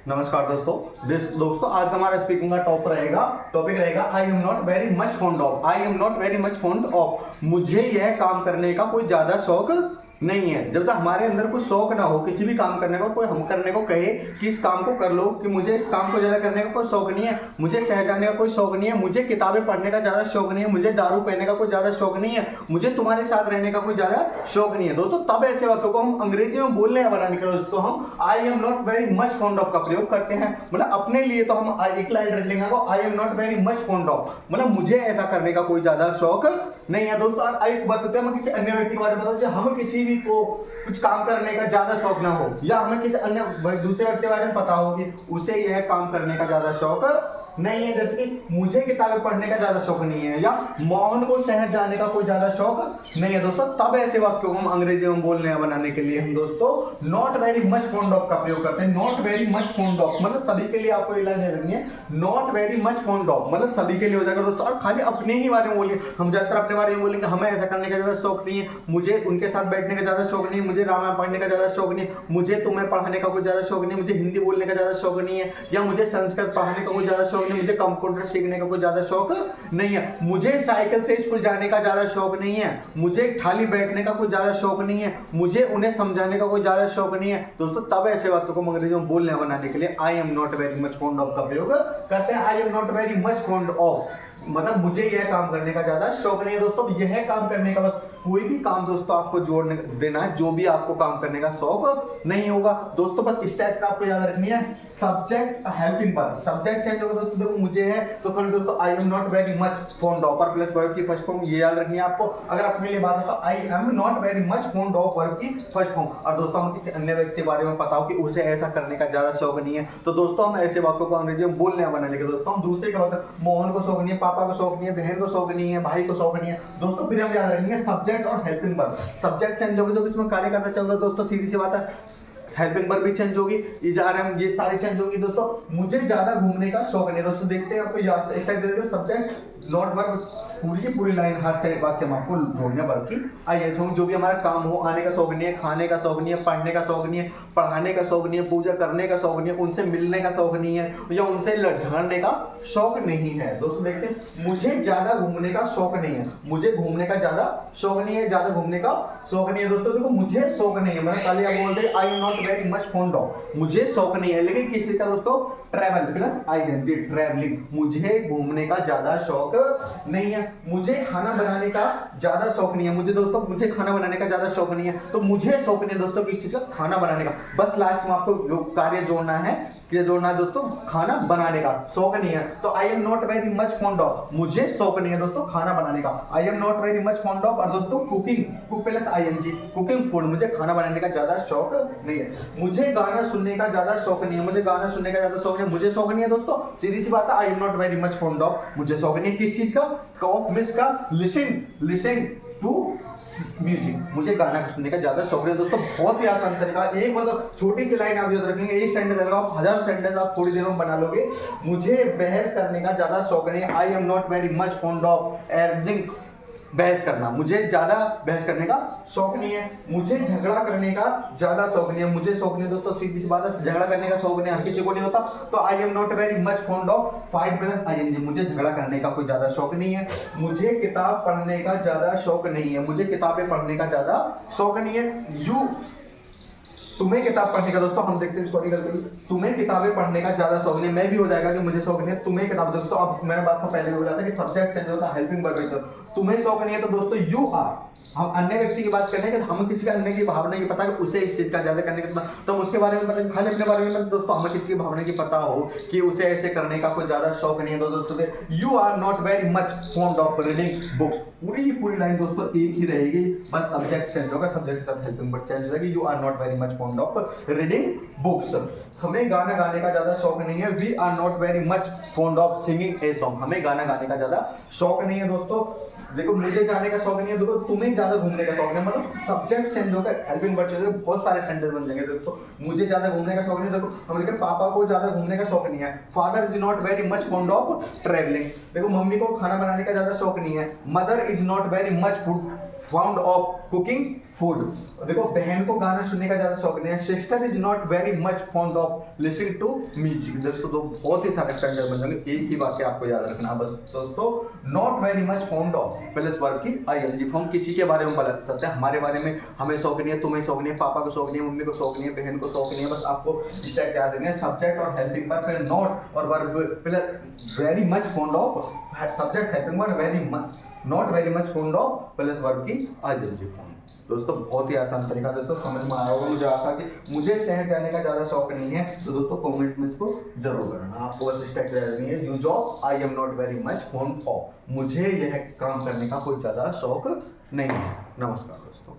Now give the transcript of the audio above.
नमस्कार दोस्तों आज का हमारा स्पीकिंग का टॉपिक रहेगा आई am not very much fond of. I am not very much fond of, मुझे यह काम करने का कोई ज्यादा शौक नहीं है। जब तक हमारे अंदर कोई शौक ना हो किसी भी काम करने का, कोई हम करने को कहे कि इस काम को कर लो, कि मुझे इस काम को ज्यादा करने का कोई शौक नहीं है, मुझे शहर जाने का कोई शौक नहीं है, मुझे किताबें पढ़ने का ज्यादा शौक नहीं है, मुझे दारू पीने का कोई ज्यादा शौक नहीं है, मुझे तुम्हारे साथ रहने का कोई ज्यादा शौक नहीं है। दोस्तों तब ऐसे वाक्यों को हम अंग्रेजी में बोलने या बनाने के लिए दोस्तों हम आई am not very much fond of का प्रयोग करते हैं। मतलब अपने लिए तो हम एक लाइन रख लेंगे आई am not very much fond of, मतलब मुझे ऐसा करने का कोई ज्यादा शौक नहीं है। दोस्तों और एक बात होती है, हम किसी अन्य व्यक्ति के बारे में बताते हैं, हम किसी भी को कुछ काम करने का ज्यादा शौक ना हो, या हमें किसी अन्य दूसरे व्यक्ति के बारे में पता हो कि उसे यह काम करने का ज्यादा शौक नहीं है। जैसे कि मुझे किताबें पढ़ने का ज्यादा शौक नहीं है, या मोहन को शहर जाने का कोई ज्यादा शौक नहीं है। दोस्तों तब ऐसे वाक्यों को हम अंग्रेजी में बोलने या बनाने के लिए हम दोस्तों not very much fond of का प्रयोग करते हैं। Not very much fond of मतलब सभी के लिए आपको ये लाइन रखनी है, not very much fond of मतलब सभी के लिए हो जाएगा दोस्तों। और खाली अपने ही बारे में बोलिए, हम ज्यादातर अपने बारे में बोलेंगे हमें ऐसा करने का ज्यादा शौक नहीं है, मुझे उनके साथ बैठने का ज्यादा शौक नहीं है, मुझे रामायण पढ़ने का ज्यादा शौक नहीं है, मुझे तुम्हें पढ़ाने का कोई ज्यादा शौक नहीं है, मुझे हिंदी बोलने का ज्यादा शौक नहीं है, या मुझे संस्कृत पढ़ाने का कोई ज्यादा शौक नहीं है, मुझे कंप्यूटर सीखने का कोई ज्यादा शौक नहीं है, मुझे साइकिल से स्कूल जाने का ज्यादा शौक नहीं है, मुझे थाली बैठने का कोई ज्यादा शौक नहीं है, मुझे उन्हें समझाने का कोई ज्यादा शौक नहीं है। दोस्तों तब ऐसे वाक्यों को अंग्रेजी में बोलने बनाने के लिए आई am not very much fond of का प्रयोग करते हैं। आई am not very much fond of मतलब मुझे यह काम करने का ज्यादा शौक नहीं है। दोस्तों यह काम करने का, बस कोई भी काम दोस्तों आपको जोड़ने देना है जो भी आपको काम करने का शौक नहीं होगा। दोस्तों बस इस टाइप से आपको याद रखनी है, subject helping verb, subject change होगा दोस्तों। देखो मुझे है तो कल दोस्तों आई am not very much fond of और प्लस वर्ब की फर्स्ट फॉर्म, ये याद रखनी है आपको। अगर अपने लिए बात हो आई am not very much fond of verb की फर्स्ट फॉर्म, और दोस्तों हम किसी अन्य व्यक्ति के बारे में पता हो कि उसे ऐसा करने का ज्यादा शौक नहीं है, तो दोस्तों हम ऐसे वाक्यों को अंग्रेजी में बोलने बनाने के दोस्तों हम दूसरे के बात, मोहन को शौक नहीं है, पापा को शौक नहीं है, बहन को शौक नहीं है, भाई को शौक नहीं है। दोस्तों फिर हम याद रखेंगे सब्जेक्ट और हेल्पिंग वर्ब। सब्जेक्ट चेंज होगा जो इसमें कार्य करना चल रहा है दोस्तों, सीधी सी बात है, हेल्पिंग वर्ब भी चेंज होगी, ये सारी चेंज होगी। दोस्तों मुझे ज्यादा घूमने का शौक नहीं है। दोस्तों देखते हैं आपको याद स्टार्ट दे देंगे सब्जेक्ट नॉट वर्ब, पूरी की पूरी लाइन हर से वाक्य में आपको जोड़ने वर्ब की। आइए जो भी हमारा काम हो, आने का शौक नहीं है, खाने का शौक नहीं है, पढ़ने का शौक नहीं है, पढ़ाने का शौक नहीं है, पूजा करने का शौक नहीं है, उनसे मिलने का शौक नहीं है, या उनसे झगड़ने का शौक नहीं है। दोस्तों देखते हैं मुझे ज्यादा घूमने का शौक नहीं है, मुझे घूमने का ज्यादा शौक नहीं है, ज्यादा घूमने का शौक नहीं है। दोस्तों देखो मुझे शौक नहीं है, मैंने कल आप बोल रहे आई am not very much fond of, मुझे शौक नहीं है, लेकिन किसी का दोस्तों ट्रैवल प्लस आईएनजी ट्रैवलिंग, मुझे घूमने का ज्यादा शौक नहीं है, मुझे खाना बनाने का ज्यादा शौक नहीं है। मुझे दोस्तों मुझे खाना बनाने का ज्यादा शौक नहीं है, तो मुझे शौक नहीं है दोस्तों किस चीज का, खाना बनाने का। बस लास्ट में आपको जो कार्य जोड़ना है कि जोड़ना है दोस्तों खाना बनाने का, शौक नहीं है तो I am not very much fond of, मुझे शौक नहीं है दोस्तों खाना बनाने का, I am not very much fond of. और दोस्तों cooking, cook plus ING cooking food, मुझे खाना बनाने का ज्यादा शौक नहीं है, मुझे गाना सुनने का ज्यादा शौक नहीं है, मुझे गाना सुनने का ज्यादा शौक नहीं है, मुझे शौक नहीं है दोस्तों, सीधी सी बात है आई am not very much fond of, मुझे शौक नहीं है किस चीज का, ऑफ मिस का, लिसन टू म्यूजिक, मुझे गाना सुनने का ज्यादा शौक है। दोस्तों बहुत ही आसान तरीका, एक मतलब छोटी सी लाइन आप याद रखेंगे, एक सेंटेंस अगर आप 1000 सेंटेंस आप थोड़ी देर में बना लोगे। मुझे बहस करने का ज्यादा शौक नहीं है, आई am not very much fond of earning, बहस करना, मुझे ज्यादा बहस करने का शौक नहीं है, मुझे झगड़ा करने का ज्यादा शौक नहीं है, मुझे शौक नहीं है दोस्तों, सीधी सी बात है झगड़ा करने का शौक नहीं हर किसी को नहीं होता, तो I am not very much fond of fight plus ING, मुझे झगड़ा करने का कोई ज्यादा शौक नहीं है, मुझे किताब पढ़ने का ज्यादा शौक नहीं है, मुझे किताबें पढ़ने का ज्यादा शौक नहीं है। तुम्हें किताब पढ़ने का, दोस्तों हम देखते हैं स्टोरी करके, तुम्हें किताबें पढ़ने का ज्यादा शौक नहीं, मैं भी हो जाएगा कि मुझे शौक नहीं है, तुम्हें किताब, दोस्तों अब मैंने बात को पहले भी बोला था कि सब्जेक्ट चेंज होता है, हेल्पिंग वर्ब, तुम्हें शौक नहीं है तो दोस्तों यू आर, हम अन्य व्यक्ति की बात करें कि हम किसी का अन्य की भावना की पता कि उसे इस चीज का ज्यादा करने का, तो हम उसके बारे में पता, खाली अपने बारे में दोस्तों हमें किसी की भावना की पता हो कि उसे ऐसे करने का कोई ज्यादा शौक नहीं है, तो दोस्तों you are not very much fond of reading books, पूरी लाइन दोस्तों एक ही रहेगी, बस सब्जेक्ट चेंज होगा, सब्जेक्ट के साथ हेल्पिंग वर्ब चेंज हो जाएगी, you are not very much fond of reading books. हमें गाना गाने का ज्यादा शौक नहीं है, we are not very much fond of singing a song, हमें गाना गाने का ज्यादा शौक नहीं है। दोस्तों देखो मुझे जाने का शौक नहीं है, देखो तुम्हें ज्यादा घूमने का शौक नहीं है, मतलब सब्जेक्ट चेंज होगा, हेल्पिंग वर्ब चेंज होगा, बहुत सारे सेंटेंस बन जाएंगे। दोस्तों मुझे ज्यादा घूमने का शौक नहीं है, देखो हम लिखे पापा को ज्यादा घूमने का शौक नहीं है, father is not very much fond of travelling, देखो मम्मी को खाना बनाने का ज्यादा शौक नहीं है, mother is not very much food fond of cooking food. देखो बहन को गाना सुनने का ज्यादा शौक नहीं है। Sister is not very much fond of listening to music. दोस्तों तो बहुत ही सारे स्टैंडर्ड बन जाएंगे, एक ही वाक्य आपको याद रखना बस दोस्तों, not very much fond of plus verb की आईएनजी फॉर्म। किसी के बारे में बता सकते हैं, हमारे बारे में हमें शौक नहीं है, तुम्हें शौक नहीं है, पापा को शौक नहीं है, मम्मी को शौक नहीं है, बहन को शौक नहीं है, बस आपको इस टाइप याद रखना है। सब्जेक्ट और हेल्पिंग वर्ब फिर नॉट और verb plus very much fond of, subject helping verb very much, not very much fond of plus verb की आईएनजी फॉर्म। दोस्तों बहुत ही आसान तरीका दोस्तों, समझ में आया होगा मुझे आशा कि। मुझे शहर जाने का ज़्यादा शौक नहीं है, तो दोस्तों कमेंट में इसको जरूर करना। आपको बस स्टेप नहीं है, you job I am not very much fond of, मुझे यह काम करने का कोई ज़्यादा शौक नहीं है। नमस्कार दोस्तों।